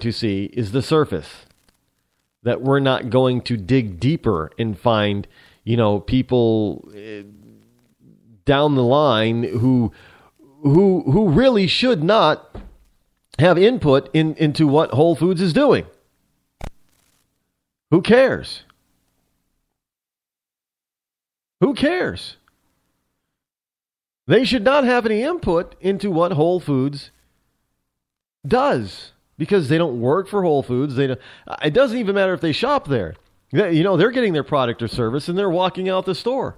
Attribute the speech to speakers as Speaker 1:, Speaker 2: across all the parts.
Speaker 1: to see is the surface. That we're not going to dig deeper and find, people down the line who really should not have input into what Whole Foods is doing. Who cares? Who cares? They should not have any input into what Whole Foods does because they don't work for Whole Foods. It doesn't even matter if they shop there. They're getting their product or service and they're walking out the store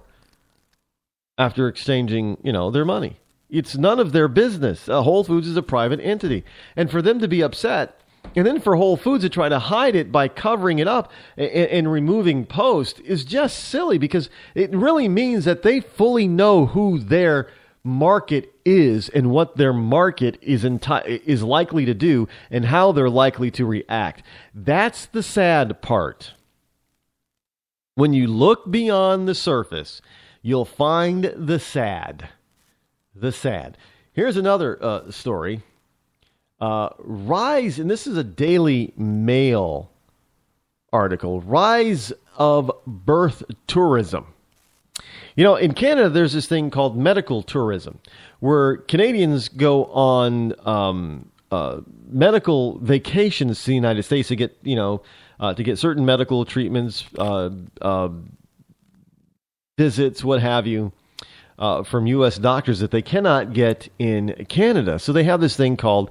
Speaker 1: after exchanging, their money. It's none of their business. Whole Foods is a private entity. And for them to be upset, and then for Whole Foods to try to hide it by covering it up and removing posts is just silly because it really means that they fully know who their market is and what their market is likely to do and how they're likely to react. That's the sad part. When you look beyond the surface, you'll find the sad. The sad. Here's another story. Rise, and this is a Daily Mail article, rise of birth tourism. In Canada, there's this thing called medical tourism, where Canadians go on medical vacations to the United States to get, to get certain medical treatments, visits, what have you, from U.S. doctors that they cannot get in Canada. So they have this thing called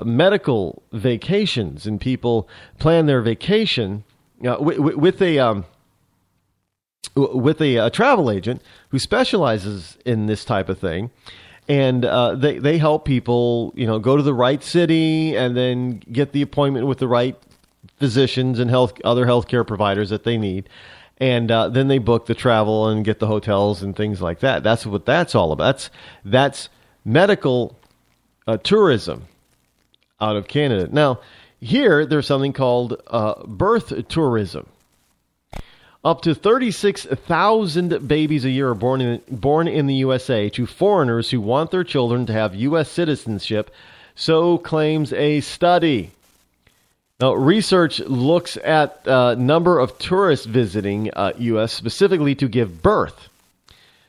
Speaker 1: medical vacations, and people plan their vacation with a travel agent who specializes in this type of thing. And they help people, go to the right city and then get the appointment with the right physicians and other healthcare providers that they need. And then they book the travel and get the hotels and things like that. That's what that's all about. That's medical tourism out of Canada. Now, here there's something called birth tourism. Up to 36,000 babies a year are born in the USA to foreigners who want their children to have U.S. citizenship, so claims a study. Now, research looks at number of tourists visiting U.S. specifically to give birth.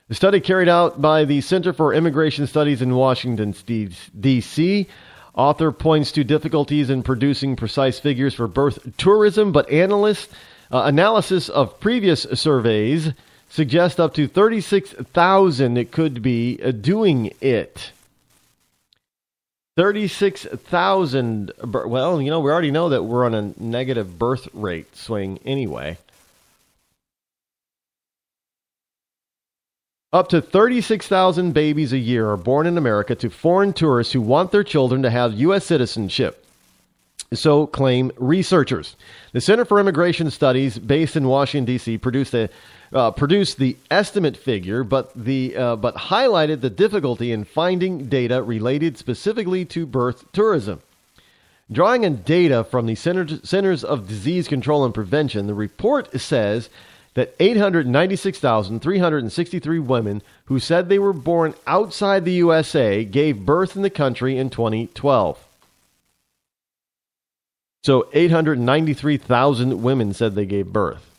Speaker 1: The study carried out by the Center for Immigration Studies in Washington, D.C. Author points to difficulties in producing precise figures for birth tourism, but analysis of previous surveys suggest up to 36,000 it could be doing it. 36,000. Well, we already know that we're on a negative birth rate swing anyway. Up to 36,000 babies a year are born in America to foreign tourists who want their children to have U.S. citizenship. So claim researchers. The Center for Immigration Studies, based in Washington, D.C., produced the estimate figure, but highlighted the difficulty in finding data related specifically to birth tourism. Drawing on data from the Centers of Disease Control and Prevention, the report says that 896,363 women who said they were born outside the USA gave birth in the country in 2012. So 893,000 women said they gave birth.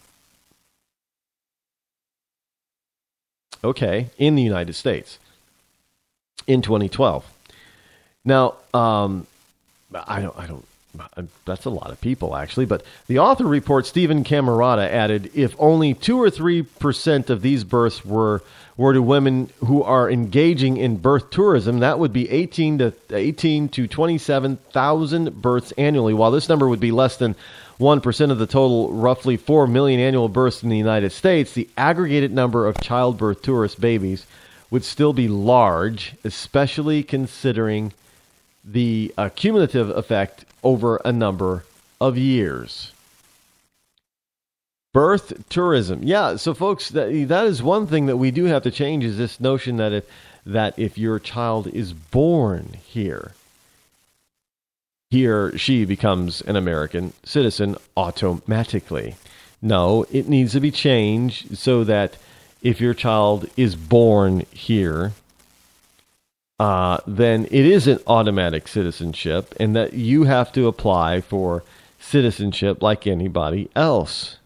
Speaker 1: Okay, in the United States in 2012. Now, that's a lot of people actually, but the author reports Stephen Camarata added, if only 2 or 3% of these births were to women who are engaging in birth tourism, that would be 18 to 27,000 births annually, while this number would be less than 1% of the total, roughly 4 million annual births in the United States. The aggregated number of childbirth tourist babies would still be large, especially considering the cumulative effect over a number of years. Birth tourism. Yeah, so folks, that is one thing that we do have to change, is this notion that if your child is born here, he or she becomes an American citizen automatically. No, it needs to be changed so that if your child is born here, then it isn't automatic citizenship, and that you have to apply for citizenship like anybody else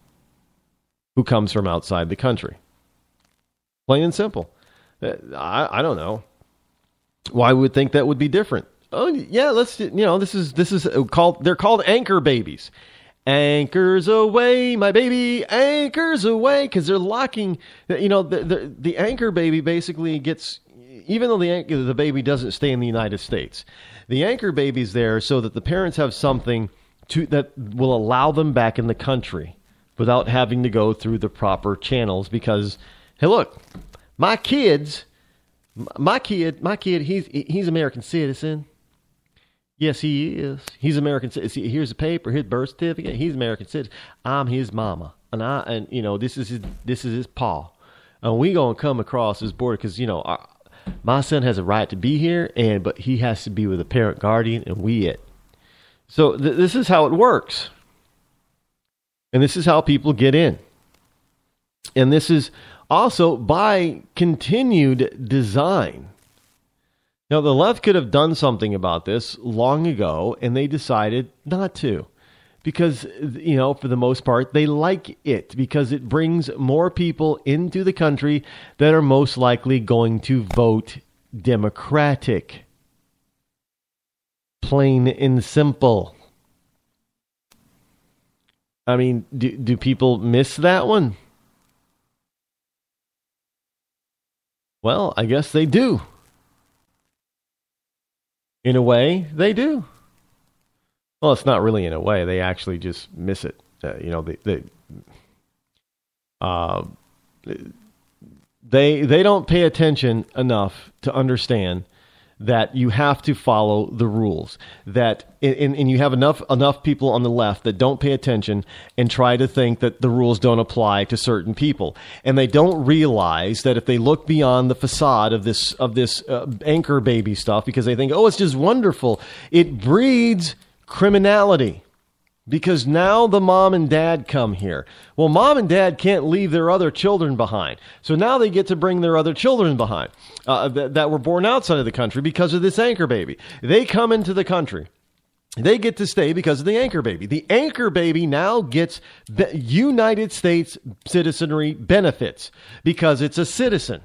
Speaker 1: who comes from outside the country. Plain and simple. I don't know why we would think that would be different. Oh yeah, this is called, they're called anchor babies. Anchors away, my baby, anchors away, because they're locking. The anchor baby basically gets, even though the baby doesn't stay in the United States, the anchor baby's there so that the parents have something that will allow them back in the country without having to go through the proper channels. Because, hey, look, my kid, he's American citizen. Yes, he is. He's American citizen. Here's the paper, his birth certificate. He's American citizen. I'm his mama, and this is his pa. And we gonna come across this border because my son has a right to be here, but he has to be with a parent guardian, and we it. So this is how it works, and this is how people get in, and this is also by continued design. Now, the left could have done something about this long ago, and they decided not to. Because, for the most part, they like it. Because it brings more people into the country that are most likely going to vote Democratic. Plain and simple. I mean, do people miss that one? Well, I guess they do. In a way, they do. Well, it's not really in a way. They actually just miss it. They don't pay attention enough to understand that you have to follow the rules. And you have enough people on the left that don't pay attention and try to think that the rules don't apply to certain people. And they don't realize that if they look beyond the facade of this anchor baby stuff, because they think, oh, it's just wonderful, it breeds criminality. Because now the mom and dad come here. Well, mom and dad can't leave their other children behind. So now they get to bring their other children behind that were born outside of the country because of this anchor baby. They come into the country. They get to stay because of the anchor baby. The anchor baby now gets United States citizenry benefits because it's a citizen.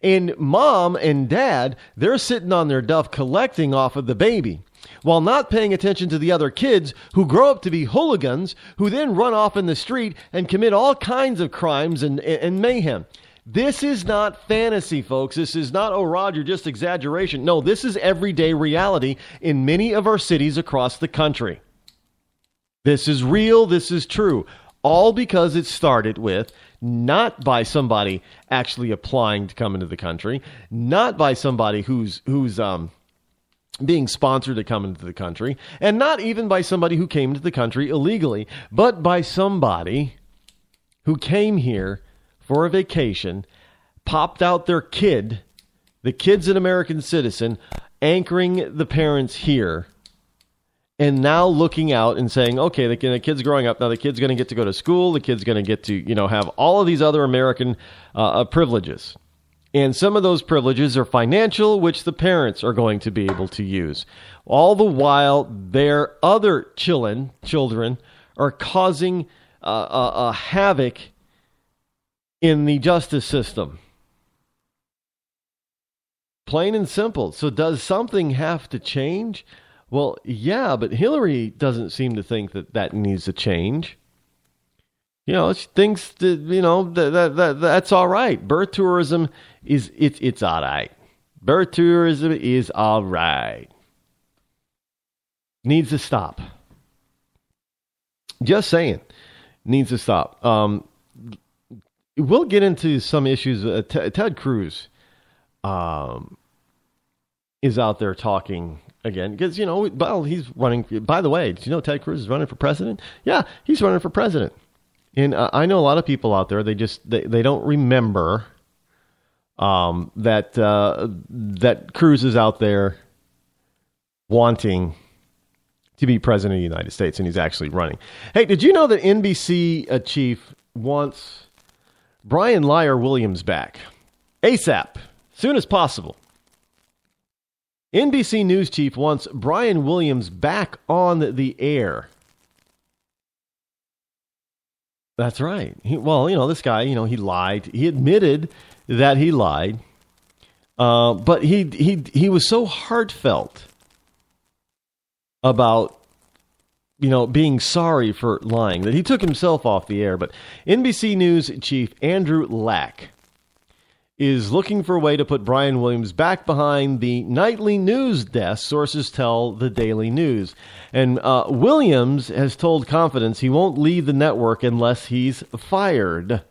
Speaker 1: And mom and dad, they're sitting on their duff collecting off of the baby, while not paying attention to the other kids who grow up to be hooligans, who then run off in the street and commit all kinds of crimes and mayhem. This is not fantasy, folks. This is not, oh, Roger, just exaggeration. No, this is everyday reality in many of our cities across the country. This is real. This is true. All because it started with not by somebody actually applying to come into the country, not by somebody who's being sponsored to come into the country, and not even by somebody who came into the country illegally, but by somebody who came here for a vacation, popped out their kid, the kid's an American citizen, anchoring the parents here, and now looking out and saying, okay, the kid's growing up, now the kid's going to get to go to school, the kid's going to get to, have all of these other American privileges. And some of those privileges are financial, which the parents are going to be able to use. All the while, their other children are causing a havoc in the justice system. Plain and simple. So does something have to change? Well, yeah, but Hillary doesn't seem to think that needs to change. She thinks that, that's all right. Birth tourism it's all right. Birth tourism is all right. Needs to stop. Just saying, needs to stop. We'll get into some issues. Ted Cruz is out there talking again because he's running. By the way, did you know Ted Cruz is running for president? Yeah, he's running for president. And I know a lot of people out there, they don't remember that Cruz is out there wanting to be president of the United States, and he's actually running. Hey, did you know that NBC chief wants Brian Lyer Williams back ASAP, soon as possible? NBC News chief wants Brian Williams back on the air. That's right. This guy, he lied. He admitted that he lied. But he was so heartfelt about, being sorry for lying that he took himself off the air. But NBC News chief Andrew Lack is looking for a way to put Brian Williams back behind the nightly news desk, sources tell the Daily News. And Williams has told Confidence he won't leave the network unless he's fired.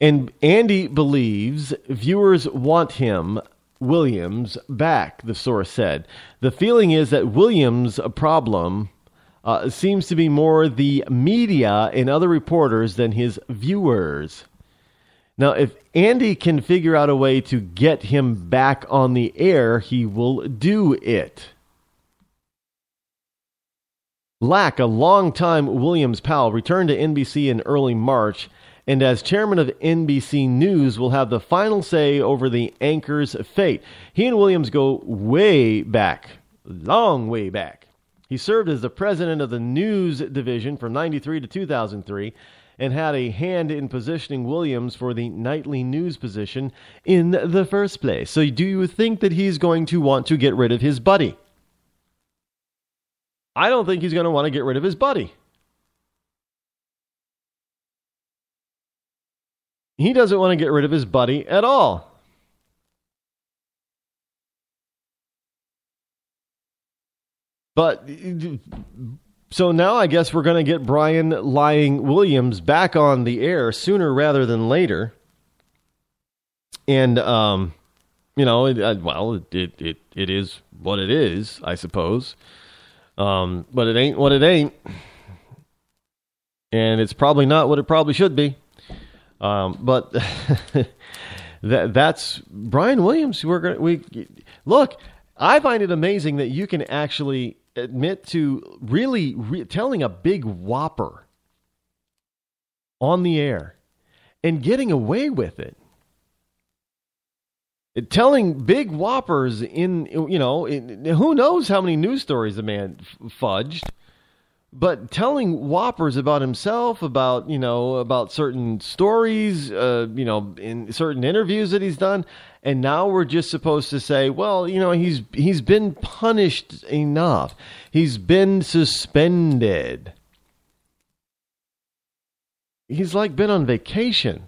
Speaker 1: And Andy believes viewers want Williams, back, the source said. The feeling is that Williams' problem seems to be more the media and other reporters than his viewers. Now, if Andy can figure out a way to get him back on the air, he will do it. Lack, a longtime Williams pal, returned to NBC in early March, and as chairman of NBC News will have the final say over the anchor's fate. He and Williams go way back, long way back. He served as the president of the news division from 93 to 2003 and had a hand in positioning Williams for the nightly news position in the first place. So do you think that he's going to want to get rid of his buddy? I don't think he's going to want to get rid of his buddy. He doesn't want to get rid of his buddy at all. But so now I guess we're going to get Brian Lying Williams back on the air sooner rather than later. And, it is what it is, I suppose. But it ain't what it ain't. And it's probably not what it probably should be. But that's Brian Williams. Look, I find it amazing that you can actually admit to really telling a big whopper on the air and getting away with it. Telling big whoppers who knows how many news stories the man fudged, but telling whoppers about himself, about certain stories, in certain interviews that he's done. And now we're just supposed to say, well, he's been punished enough. He's been suspended. He's like been on vacation.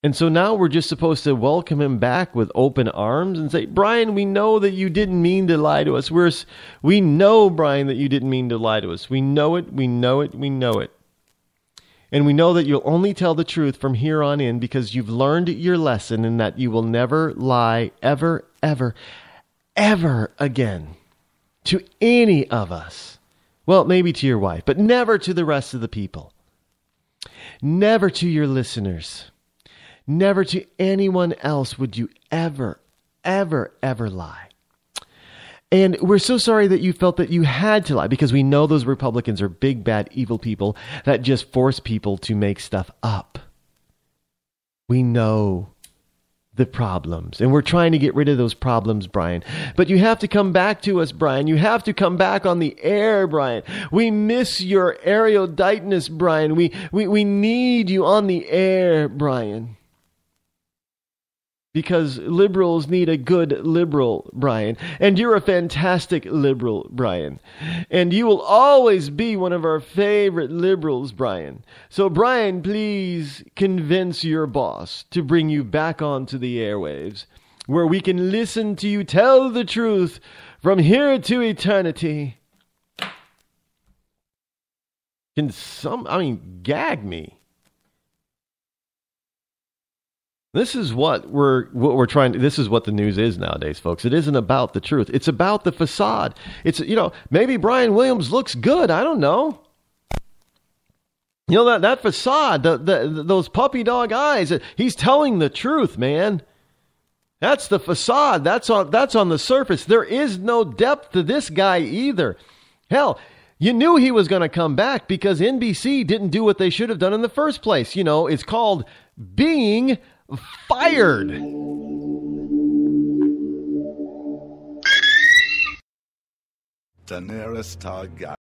Speaker 1: And so now we're just supposed to welcome him back with open arms and say, Brian, we know that you didn't mean to lie to us. We know, Brian, that you didn't mean to lie to us. We know it, we know it, we know it. And we know that you'll only tell the truth from here on in because you've learned your lesson and that you will never lie ever, ever, ever again to any of us. Well, maybe to your wife, but never to the rest of the people. Never to your listeners. Never to anyone else would you ever, ever, ever lie. And we're so sorry that you felt that you had to lie because we know those Republicans are big, bad, evil people that just force people to make stuff up. We know the problems and we're trying to get rid of those problems, Brian. But you have to come back to us, Brian. You have to come back on the air, Brian. We miss your eruditeness, Brian. We need you on the air, Brian. Because liberals need a good liberal, Brian. And you're a fantastic liberal, Brian. And you will always be one of our favorite liberals, Brian. So, Brian, please convince your boss to bring you back onto the airwaves, where we can listen to you tell the truth from here to eternity. Gag me. This is what we're trying to, this is what the news is nowadays, folks. It isn't about the truth. It's about the facade. It's, maybe Brian Williams looks good. I don't know. That facade, those puppy dog eyes, he's telling the truth, man. That's the facade. That's on the surface. There is no depth to this guy either. Hell, you knew he was going to come back because NBC didn't do what they should have done in the first place. It's called being fired.
Speaker 2: the nearest tall guy.